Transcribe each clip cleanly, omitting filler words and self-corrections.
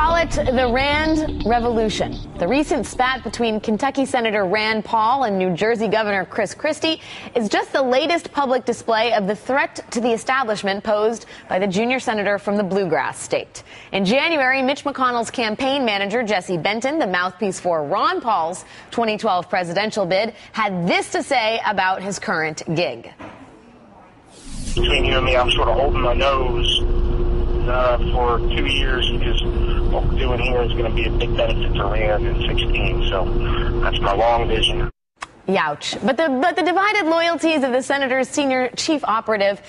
Call it the Rand Revolution. The recent spat between Kentucky Senator Rand Paul and New Jersey Governor Chris Christie is just the latest public display of the threat to the establishment posed by the junior senator from the bluegrass state. In January, Mitch McConnell's campaign manager, Jesse Benton, the mouthpiece for Ron Paul's 2012 presidential bid, had this to say about his current gig. Between you and me, I'm sort of holding my nose for 2 years because what we're doing here is going to be a big benefit to Rand in 16. So that's my long vision. Youch. But the divided loyalties of the senator's senior chief operative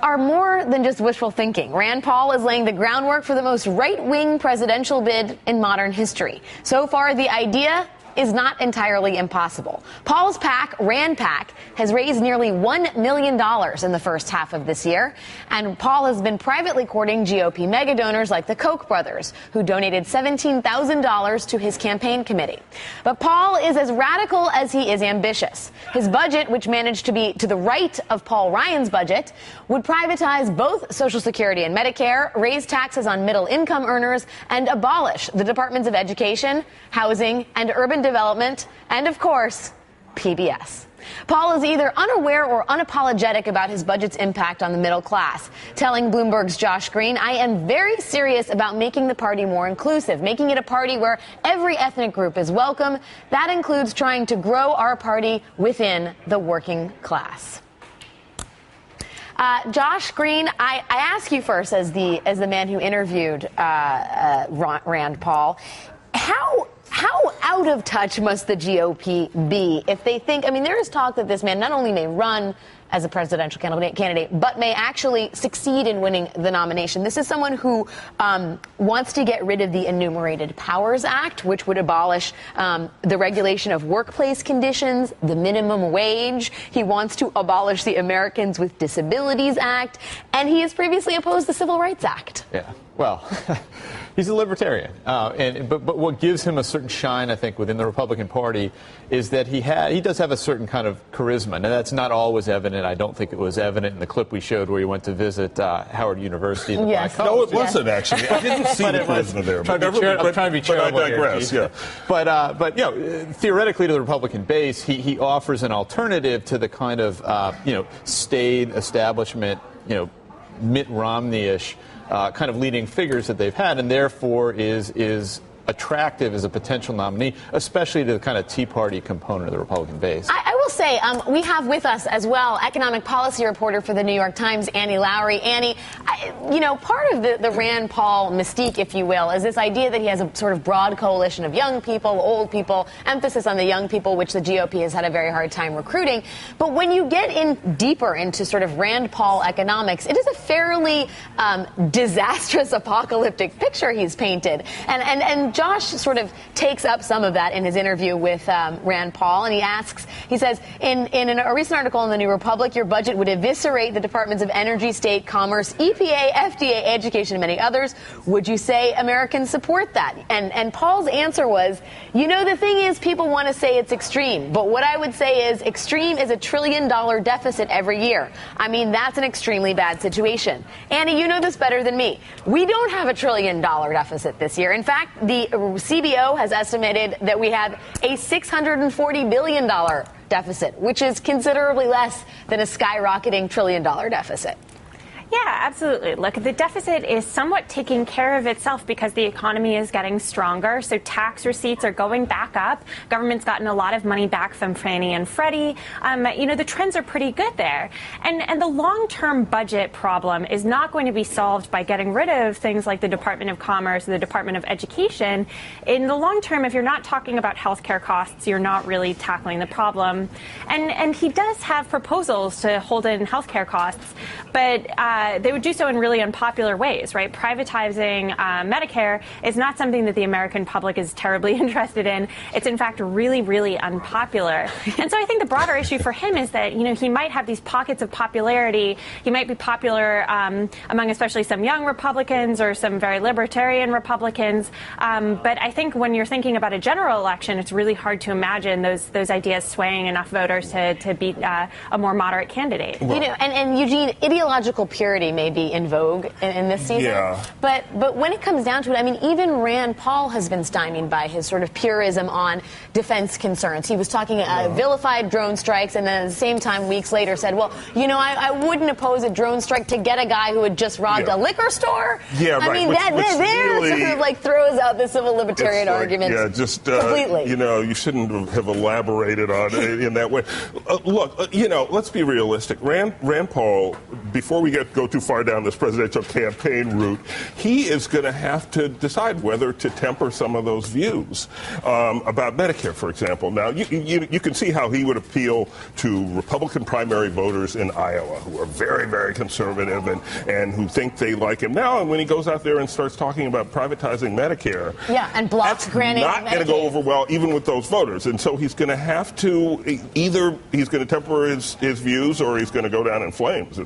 are more than just wishful thinking. Rand Paul is laying the groundwork for the most right-wing presidential bid in modern history. So far, the idea is not entirely impossible. Paul's PAC, Rand PAC, has raised nearly $1 million in the first half of this year, and Paul has been privately courting GOP mega donors like the Koch brothers, who donated $17,000 to his campaign committee. But Paul is as radical as he is ambitious. His budget, which managed to be to the right of Paul Ryan's budget, would privatize both Social Security and Medicare, raise taxes on middle-income earners, and abolish the Departments of Education, Housing, and Urban Development, and, of course, PBS. Paul is either unaware or unapologetic about his budget's impact on the middle class, telling Bloomberg's Josh Green, "I am very serious about making the party more inclusive, making it a party where every ethnic group is welcome. That includes trying to grow our party within the working class." Josh Green, I ask you first, as the man who interviewed Rand Paul, how out of touch must the GOP be if they think, I mean, there is talk that this man not only may run as a presidential candidate, but may actually succeed in winning the nomination. This is someone who wants to get rid of the Enumerated Powers Act, which would abolish the regulation of workplace conditions, the minimum wage. He wants to abolish the Americans with Disabilities Act, and he has previously opposed the Civil Rights Act. Yeah, well, he's a libertarian, but what gives him a certain shine, I think, within the Republican Party is that he does have a certain kind of charisma. Now, that's not always evident. I don't think it was evident in the clip we showed where he went to visit Howard University. Yes. No, it wasn't, actually. I didn't see the charisma there. I'm trying to be charitable. But I digress, yeah. But you know, theoretically to the Republican base, he offers an alternative to the kind of, staid establishment, Mitt Romney-ish kind of leading figures that they've had, and therefore is attractive as a potential nominee, especially to the kind of Tea Party component of the Republican base. I will say, we have with us as well economic policy reporter for the New York Times, Annie Lowrey. Annie, part of the Rand Paul mystique, if you will, is this idea that he has a sort of broad coalition of young people, old people, emphasis on the young people, which the GOP has had a very hard time recruiting. But when you get in deeper into sort of Rand Paul economics, it is a fairly disastrous, apocalyptic picture he's painted. And Josh sort of takes up some of that in his interview with Rand Paul, and he says, in a recent article in the New Republic, your budget would eviscerate the Departments of Energy, State, Commerce, EPA, FDA, Education, and many others. Would you say Americans support that? And Paul's answer was, the thing is, people want to say it's extreme, but what I would say is extreme is $1 trillion deficit every year. I mean, that's an extremely bad situation. Annie, you know this better than me. We don't have $1 trillion deficit this year. In fact, the CBO has estimated that we have a $640 billion deficit, which is considerably less than a skyrocketing $1 trillion deficit. Yeah, absolutely. Look, the deficit is somewhat taking care of itself because the economy is getting stronger. So tax receipts are going back up. Government's gotten a lot of money back from Fannie and Freddie. The trends are pretty good there. And the long-term budget problem is not going to be solved by getting rid of things like the Department of Commerce or the Department of Education. In the long term, if you're not talking about healthcare costs, you're not really tackling the problem. And he does have proposals to hold in healthcare costs, but they would do so in really unpopular ways, right? Privatizing Medicare is not something that the American public is terribly interested in. It's, in fact, really, really unpopular. And so I think the broader issue for him is that, he might have these pockets of popularity. He might be popular among especially some young Republicans or some very libertarian Republicans. But I think when you're thinking about a general election, it's really hard to imagine those ideas swaying enough voters to beat a more moderate candidate. And Eugene, ideological purists security may be in vogue in this season. Yeah. But when it comes down to it, I mean, even Rand Paul has been stymied by his sort of purism on defense concerns. He was talking vilified drone strikes, and then at the same time, weeks later, said, well, you know, I wouldn't oppose a drone strike to get a guy who had just robbed a liquor store. Yeah, I mean, that really, sort of like throws out the civil libertarian argument completely. You know, you shouldn't have elaborated on it in that way. Look, you know, let's be realistic. Rand Paul, before we go too far down this presidential campaign route, he is going to have to decide whether to temper some of those views about Medicare, for example. Now, you can see how he would appeal to Republican primary voters in Iowa who are very, very conservative and who think they like him now. And when he goes out there and starts talking about privatizing Medicare, and blocks granting not going to go over well even with those voters. And so he's going to have to either he's going to temper his views or he's going to go down in flames.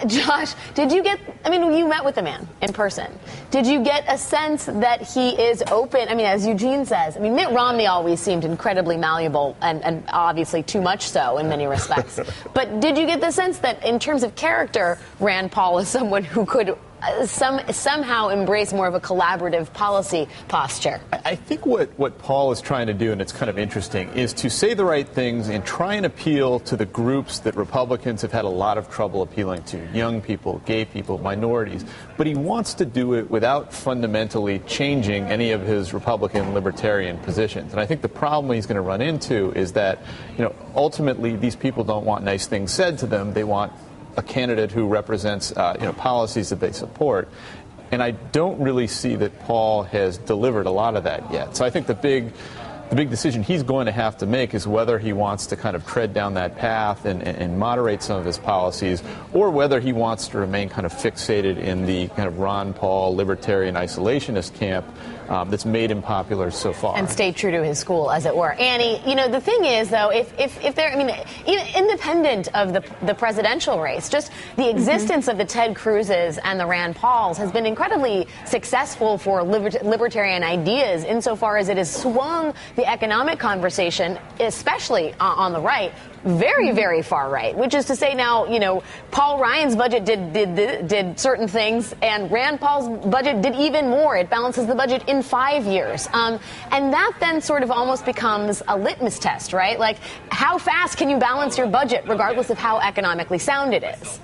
Josh, did you get, I mean, you met with the man in person. Did you get a sense that he is open? I mean, as Eugene says, I mean, Mitt Romney always seemed incredibly malleable and obviously too much so in many respects. But did you get the sense that in terms of character, Rand Paul is someone who could somehow embrace more of a collaborative policy posture? I think what Paul is trying to do, and it's kind of interesting, is to say the right things and try and appeal to the groups that Republicans have had a lot of trouble appealing to: young people, gay people, minorities. But he wants to do it without fundamentally changing any of his Republican libertarian positions. And I think the problem he's going to run into is that, you know, ultimately these people don't want nice things said to them. They want a candidate who represents policies that they support. And I don't really see that Paul has delivered a lot of that yet. So I think the big decision he's going to have to make is whether he wants to kind of tread down that path and moderate some of his policies, or whether he wants to remain kind of fixated in the kind of Ron Paul libertarian isolationist camp that's made him popular so far. And stay true to his school, as it were. Annie, you know, the thing is, though, if there, I mean, even independent of the presidential race, just the existence of the Ted Cruzes and the Rand Pauls has been incredibly successful for libertarian ideas insofar as it has swung the economic conversation, especially on the right, very, very far right, which is to say now, you know, Paul Ryan's budget did certain things, and Rand Paul's budget did even more. It balances the budget in 5 years. And that then sort of almost becomes a litmus test, right? Like, how fast can you balance your budget regardless of how economically sound it is?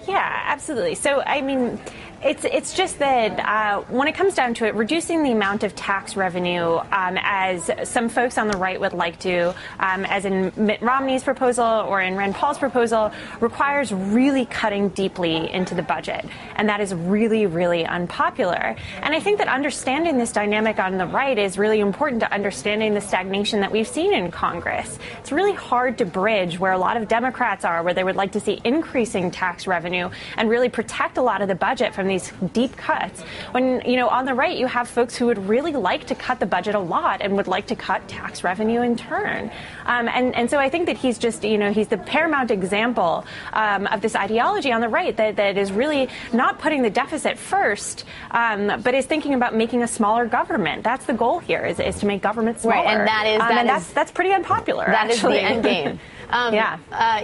Yeah, absolutely. So, I mean, it's just that when it comes down to it, reducing the amount of tax revenue, as some folks on the right would like to, as in Mitt Romney's proposal or in Rand Paul's proposal, requires really cutting deeply into the budget. And that is really, really unpopular. And I think that understanding this dynamic on the right is really important to understanding the stagnation that we've seen in Congress. It's really hard to bridge where a lot of Democrats are, where they would like to see increasing tax revenue and really protect a lot of the budget from these deep cuts. When, you know, on the right, you have folks who would really like to cut the budget a lot and would like to cut tax revenue in turn. And so I think that he's just, you know, he's the paramount example of this ideology on the right that is really not putting the deficit first, but is thinking about making a smaller government. That's the goal here, is to make government smaller. Right, and that's pretty unpopular. That actually. is the end game.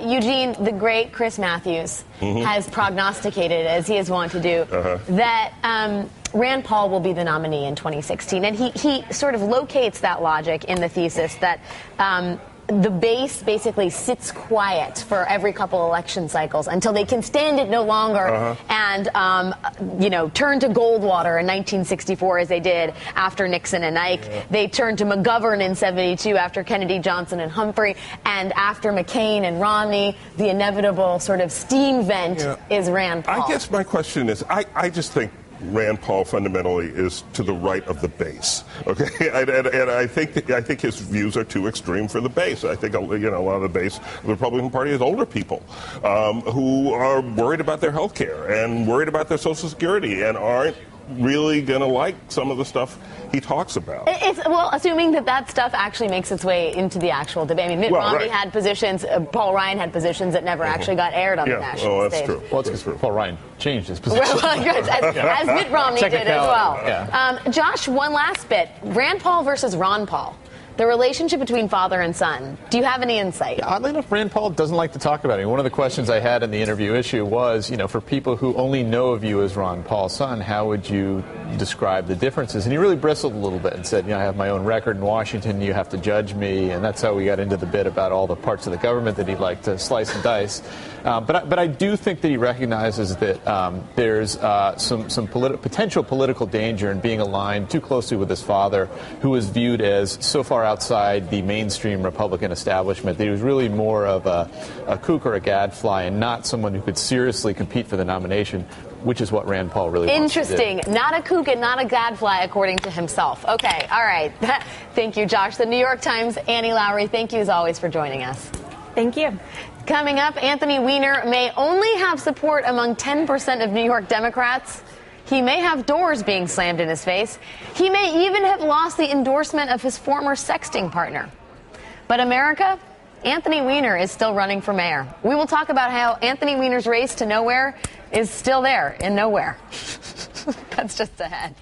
Eugene, the great Chris Matthews has prognosticated, as he is wont to do, that Rand Paul will be the nominee in 2016. And he sort of locates that logic in the thesis that the base basically sits quiet for every couple election cycles until they can stand it no longer and, turn to Goldwater in 1964 as they did after Nixon and Ike. They turned to McGovern in 72 after Kennedy, Johnson, and Humphrey. And after McCain and Romney, the inevitable sort of steam vent is Rand Paul. I guess my question is, I just think Rand Paul fundamentally is to the right of the base, okay, and I think his views are too extreme for the base. I think a lot of the base of the Republican Party is older people who are worried about their health care and worried about their Social Security and aren't really going to like some of the stuff he talks about. Well, assuming that stuff actually makes its way into the actual debate. I mean, Mitt Romney had positions, Paul Ryan had positions that never actually got aired on the national stage. True. Well, it's true. Paul Ryan changed his position. as Mitt Romney did as well. Yeah. Josh, one last bit. Rand Paul versus Ron Paul. the relationship between father and son. Do you have any insight? Oddly enough, Rand Paul doesn't like to talk about it. One of the questions I had in the interview issue was, for people who only know of you as Ron Paul's son, how would you describe the differences? And he really bristled a little bit and said, I have my own record in Washington, you have to judge me. And that's how we got into the bit about all the parts of the government that he'd like to slice and dice. But I do think that he recognizes that there's some potential political danger in being aligned too closely with his father, who was viewed as so far outside the mainstream Republican establishment that he was really more of a kook or a gadfly and not someone who could seriously compete for the nomination, which is what Rand Paul really wants to do. Interesting. Not a kook and not a gadfly, according to himself. Okay, all right. Thank you, Josh. The New York Times' Annie Lowrey, thank you as always for joining us. Thank you. Coming up, Anthony Weiner may only have support among 10% of New York Democrats. He may have doors being slammed in his face. He may even have lost the endorsement of his former sexting partner. But America, Anthony Weiner is still running for mayor. We will talk about how Anthony Weiner's race to nowhere is still there in nowhere. That's just ahead.